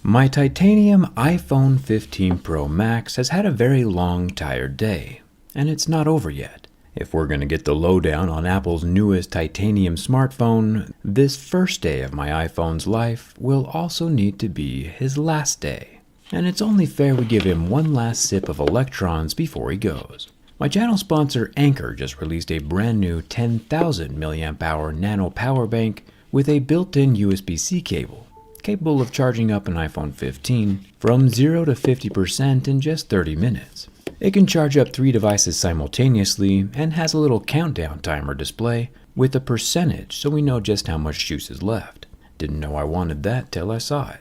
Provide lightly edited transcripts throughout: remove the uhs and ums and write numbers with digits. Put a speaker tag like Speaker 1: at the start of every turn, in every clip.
Speaker 1: My titanium iPhone 15 Pro Max has had a very long, tired day, and it's not over yet. If we're going to get the lowdown on Apple's newest titanium smartphone, this first day of my iPhone's life will also need to be his last day. And it's only fair we give him one last sip of electrons before he goes. My channel sponsor Anker just released a brand new 10,000 mAh nano power bank with a built-in USB-C cable, capable of charging up an iPhone 15 from 0 to 50% in just 30 minutes. It can charge up 3 devices simultaneously and has a little countdown timer display with a percentage so we know just how much juice is left. Didn't know I wanted that till I saw it.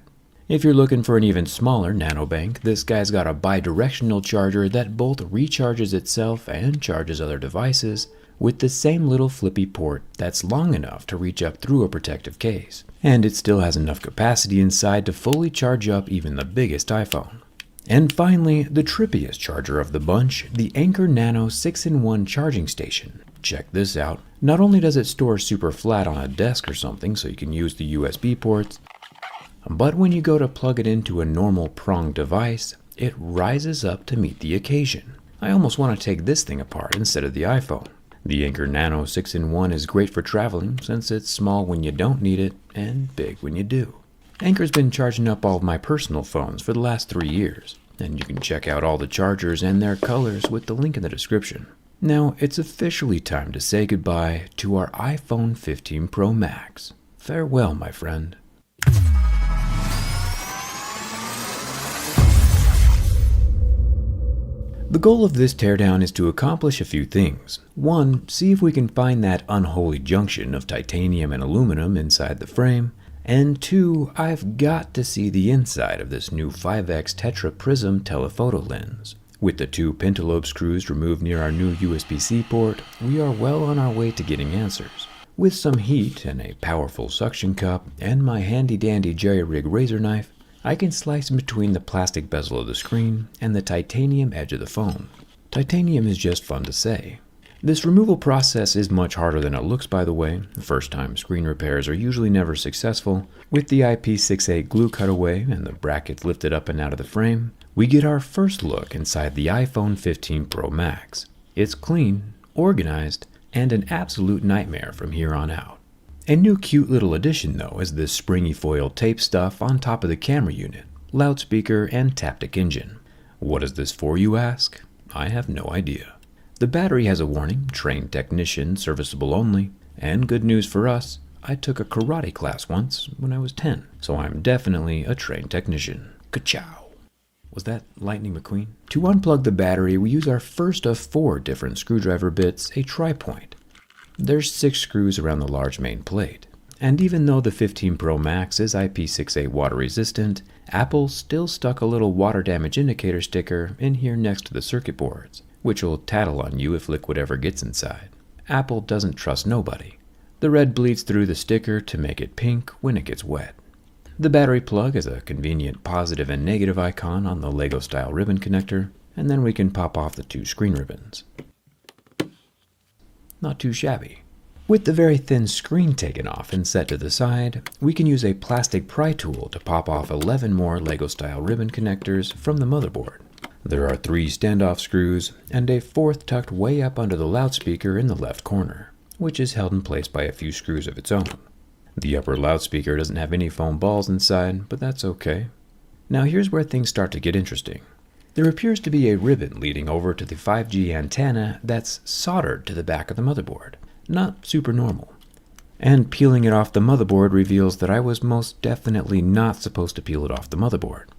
Speaker 1: If you're looking for an even smaller nano bank, this guy's got a bi-directional charger that both recharges itself and charges other devices with the same little flippy port that's long enough to reach up through a protective case. And it still has enough capacity inside to fully charge up even the biggest iPhone. And finally, the trippiest charger of the bunch, the Anker Nano 6-in-1 charging station. Check this out. Not only does it store super flat on a desk or something so you can use the USB ports, but when you go to plug it into a normal pronged device, it rises up to meet the occasion. I almost want to take this thing apart instead of the iPhone. The Anker Nano 6-in-1 is great for traveling since it's small when you don't need it and big when you do. Anker's been charging up all of my personal phones for the last 3 years, and you can check out all the chargers and their colors with the link in the description. Now, it's officially time to say goodbye to our iPhone 15 Pro Max. Farewell, my friend. The goal of this teardown is to accomplish a few things. 1, see if we can find that unholy junction of titanium and aluminum inside the frame. And 2, I've got to see the inside of this new 5x Tetra Prism telephoto lens. With the 2 pentalobe screws removed near our new USB-C port, we are well on our way to getting answers. With some heat and a powerful suction cup and my handy-dandy jerry-rig razor knife, I can slice in between the plastic bezel of the screen and the titanium edge of the phone. Titanium is just fun to say. This removal process is much harder than it looks, by the way. First-time screen repairs are usually never successful. With the IP68 glue cutaway and the brackets lifted up and out of the frame, we get our first look inside the iPhone 15 Pro Max. It's clean, organized, and an absolute nightmare from here on out. A new cute little addition, though, is this springy foil tape stuff on top of the camera unit, loudspeaker, and Taptic engine. What is this for, you ask? I have no idea. The battery has a warning, trained technician, serviceable only, and good news for us, I took a karate class once when I was 10, so I'm definitely a trained technician. Ka-chow! Was that Lightning McQueen? To unplug the battery, we use our first of 4 different screwdriver bits, a tri-point. There's 6 screws around the large main plate. And even though the 15 Pro Max is IP68 water resistant, Apple still stuck a little water damage indicator sticker in here next to the circuit boards, which will tattle on you if liquid ever gets inside. Apple doesn't trust nobody. The red bleeds through the sticker to make it pink when it gets wet. The battery plug is a convenient positive and negative icon on the Lego style ribbon connector, and then we can pop off the 2 screen ribbons. Not too shabby. With the very thin screen taken off and set to the side, we can use a plastic pry tool to pop off 11 more Lego-style ribbon connectors from the motherboard. There are 3 standoff screws and a 4th tucked way up under the loudspeaker in the left corner, which is held in place by a few screws of its own. The upper loudspeaker doesn't have any foam balls inside, but that's okay. Now here's where things start to get interesting. There appears to be a ribbon leading over to the 5G antenna that's soldered to the back of the motherboard. Not super normal. And peeling it off the motherboard reveals that I was most definitely not supposed to peel it off the motherboard.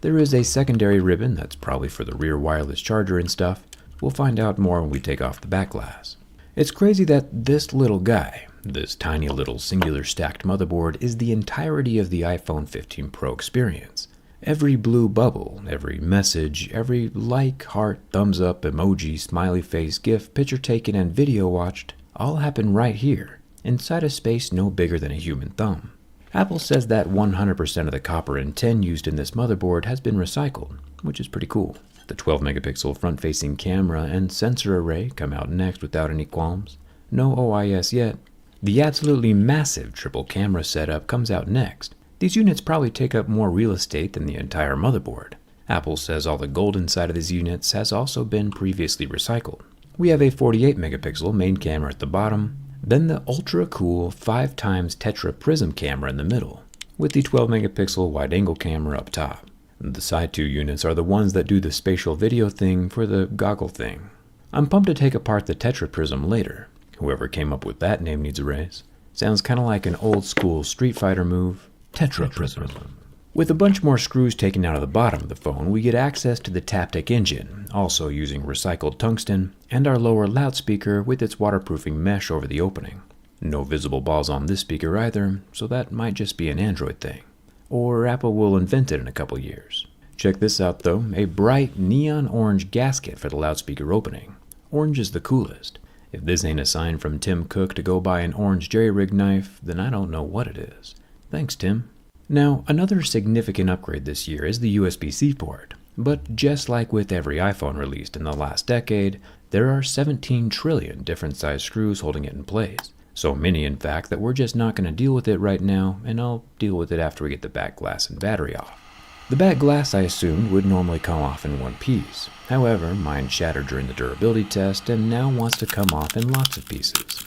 Speaker 1: There is a secondary ribbon that's probably for the rear wireless charger and stuff. We'll find out more when we take off the back glass. It's crazy that this little guy, this tiny little singular stacked motherboard, is the entirety of the iPhone 15 Pro experience. Every blue bubble, every message, every like, heart, thumbs up, emoji, smiley face, GIF, picture taken, and video watched all happen right here, inside a space no bigger than a human thumb. Apple says that 100% of the copper and tin used in this motherboard has been recycled, which is pretty cool. The 12 megapixel front-facing camera and sensor array come out next without any qualms. No OIS yet. The absolutely massive triple camera setup comes out next, These units probably take up more real estate than the entire motherboard. Apple says all the gold inside of these units has also been previously recycled. We have a 48 megapixel main camera at the bottom, then the ultra cool 5x tetra prism camera in the middle, with the 12 megapixel wide angle camera up top. The side two units are the ones that do the spatial video thing for the goggle thing. I'm pumped to take apart the tetra prism later. Whoever came up with that name needs a raise. Sounds kinda like an old school Street Fighter move. Tetra prism. With a bunch more screws taken out of the bottom of the phone, we get access to the Taptic engine, also using recycled tungsten, and our lower loudspeaker with its waterproofing mesh over the opening. No visible balls on this speaker either, so that might just be an Android thing. Or Apple will invent it in a couple years. Check this out though, a bright neon orange gasket for the loudspeaker opening. Orange is the coolest. If this ain't a sign from Tim Cook to go buy an orange jerry-rig knife, then I don't know what it is. Thanks, Tim. Now, another significant upgrade this year is the USB-C port. But just like with every iPhone released in the last decade, there are 17 trillion different size screws holding it in place. So many, in fact, that we're just not going to deal with it right now, and I'll deal with it after we get the back glass and battery off. The back glass I assumed would normally come off in one piece. However, mine shattered during the durability test and now wants to come off in lots of pieces.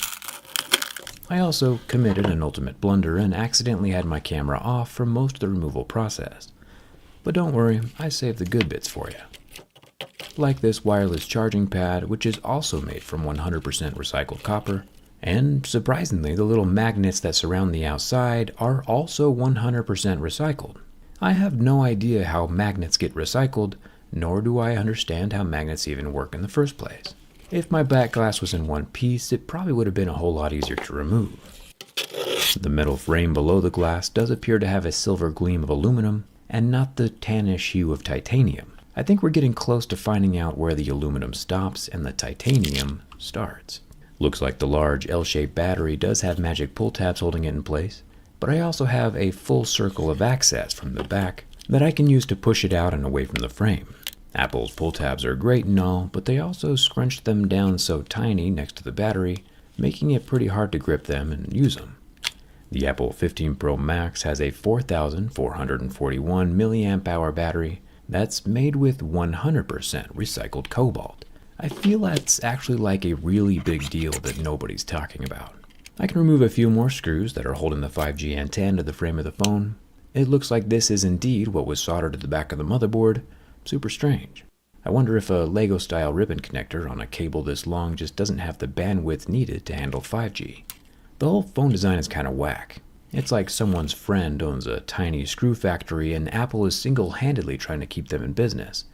Speaker 1: I also committed an ultimate blunder and accidentally had my camera off for most of the removal process. But don't worry, I saved the good bits for you. Like this wireless charging pad, which is also made from 100% recycled copper. And surprisingly, the little magnets that surround the outside are also 100% recycled. I have no idea how magnets get recycled, nor do I understand how magnets even work in the first place. If my back glass was in one piece, it probably would have been a whole lot easier to remove. The metal frame below the glass does appear to have a silver gleam of aluminum, and not the tannish hue of titanium. I think we're getting close to finding out where the aluminum stops and the titanium starts. Looks like the large L-shaped battery does have magic pull tabs holding it in place, but I also have a full circle of access from the back that I can use to push it out and away from the frame. Apple's pull tabs are great and all, but they also scrunch them down so tiny next to the battery, making it pretty hard to grip them and use them. The Apple 15 Pro Max has a 4,441 milliamp hour battery that's made with 100% recycled cobalt. I feel that's actually like a really big deal that nobody's talking about. I can remove a few more screws that are holding the 5G antenna to the frame of the phone. It looks like this is indeed what was soldered to the back of the motherboard. Super strange. I wonder if a Lego-style ribbon connector on a cable this long just doesn't have the bandwidth needed to handle 5G. The whole phone design is kind of whack. It's like someone's friend owns a tiny screw factory and Apple is single-handedly trying to keep them in business.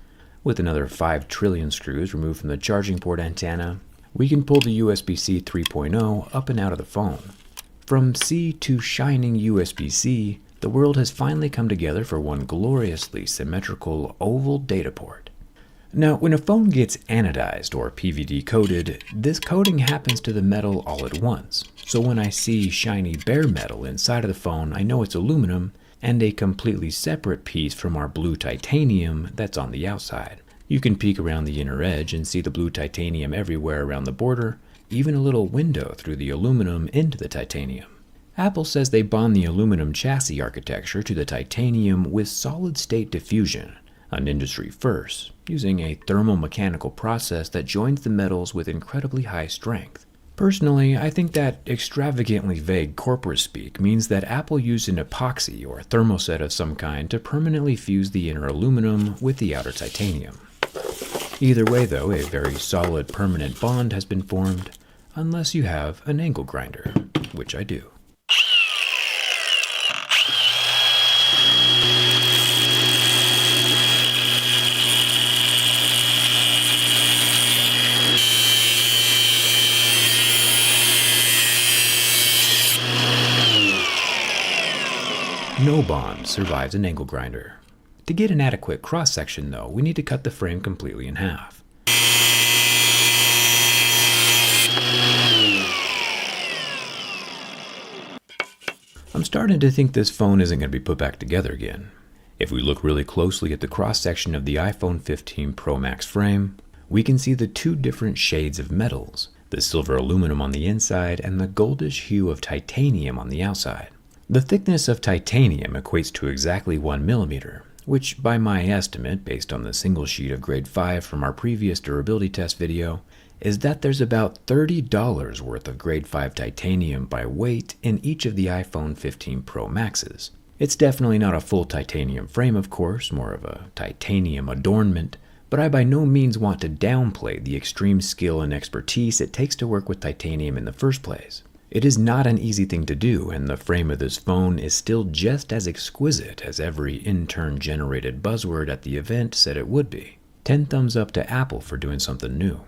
Speaker 1: With another 5 trillion screws removed from the charging port antenna, we can pull the USB-C 3.0 up and out of the phone. From C to shining USB-C, the world has finally come together for one gloriously symmetrical oval data port. Now, when a phone gets anodized or PVD coated, this coating happens to the metal all at once. So when I see shiny bare metal inside of the phone, I know it's aluminum and a completely separate piece from our blue titanium that's on the outside. You can peek around the inner edge and see the blue titanium everywhere around the border, even a little window through the aluminum into the titanium. Apple says they bond the aluminum chassis architecture to the titanium with solid-state diffusion, an industry first, using a thermomechanical process that joins the metals with incredibly high strength. Personally, I think that extravagantly vague corporate speak means that Apple used an epoxy or thermoset of some kind to permanently fuse the inner aluminum with the outer titanium. Either way though, a very solid permanent bond has been formed, unless you have an angle grinder, which I do. No bond survives an angle grinder. To get an adequate cross-section though, we need to cut the frame completely in half. I'm starting to think this phone isn't going to be put back together again. If we look really closely at the cross-section of the iPhone 15 Pro Max frame, we can see the two different shades of metals, the silver aluminum on the inside and the goldish hue of titanium on the outside. The thickness of titanium equates to exactly 1 millimeter, which by my estimate, based on the single sheet of grade 5 from our previous durability test video, is that there's about $30 worth of grade 5 titanium by weight in each of the iPhone 15 Pro Maxes. It's definitely not a full titanium frame, of course, more of a titanium adornment, but I by no means want to downplay the extreme skill and expertise it takes to work with titanium in the first place. It is not an easy thing to do, and the frame of this phone is still just as exquisite as every intern-generated buzzword at the event said it would be. 10 thumbs up to Apple for doing something new.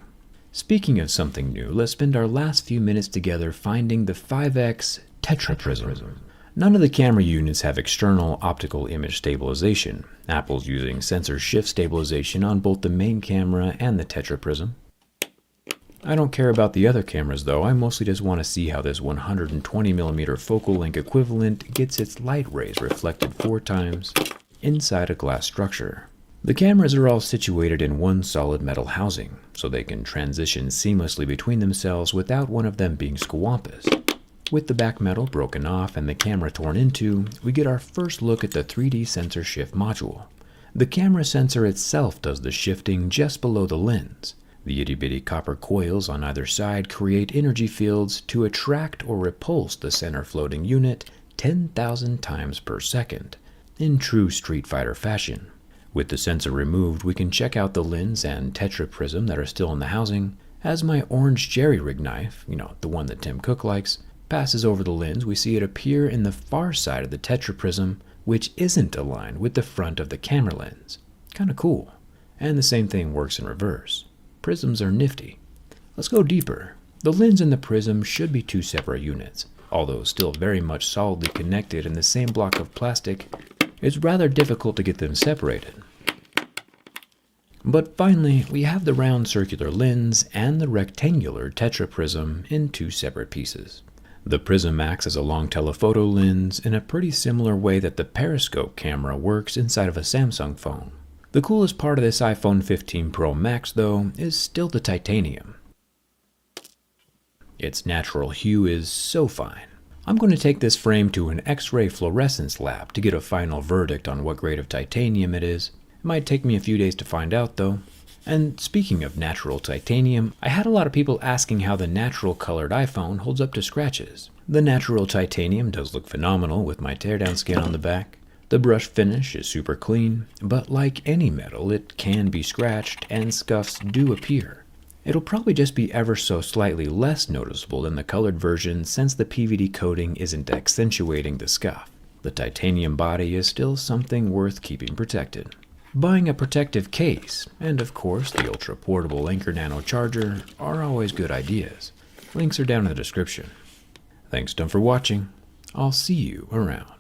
Speaker 1: Speaking of something new, let's spend our last few minutes together finding the 5X Tetraprism. None of the camera units have external optical image stabilization. Apple's using sensor shift stabilization on both the main camera and the Tetraprism. I don't care about the other cameras though, I mostly just want to see how this 120mm focal length equivalent gets its light rays reflected 4 times inside a glass structure. The cameras are all situated in one solid metal housing, so they can transition seamlessly between themselves without one of them being squampus. With the back metal broken off and the camera torn into, we get our first look at the 3D sensor shift module. The camera sensor itself does the shifting just below the lens. The itty-bitty copper coils on either side create energy fields to attract or repulse the center floating unit 10,000 times per second, in true Street Fighter fashion. With the sensor removed, we can check out the lens and tetraprism that are still in the housing. As my orange jerry-rig knife, the one that Tim Cook likes, passes over the lens, we see it appear in the far side of the tetraprism, which isn't aligned with the front of the camera lens. Kinda cool. And the same thing works in reverse. Prisms are nifty. Let's go deeper. The lens and the prism should be 2 separate units. Although still very much solidly connected in the same block of plastic, it's rather difficult to get them separated. But finally, we have the round circular lens and the rectangular tetraprism in 2 separate pieces. The prism acts as a long telephoto lens in a pretty similar way that the periscope camera works inside of a Samsung phone. The coolest part of this iPhone 15 Pro Max, though, is still the titanium. Its natural hue is so fine. I'm going to take this frame to an X-ray fluorescence lab to get a final verdict on what grade of titanium it is. It might take me a few days to find out, though. And speaking of natural titanium, I had a lot of people asking how the natural colored iPhone holds up to scratches. The natural titanium does look phenomenal with my teardown skin on the back. The brush finish is super clean, but like any metal, it can be scratched and scuffs do appear. It'll probably just be ever so slightly less noticeable than the colored version since the PVD coating isn't accentuating the scuff. The titanium body is still something worth keeping protected. Buying a protective case, and of course the ultra-portable Anker Nano charger, are always good ideas. Links are down in the description. Thanks, Tom, for watching. I'll see you around.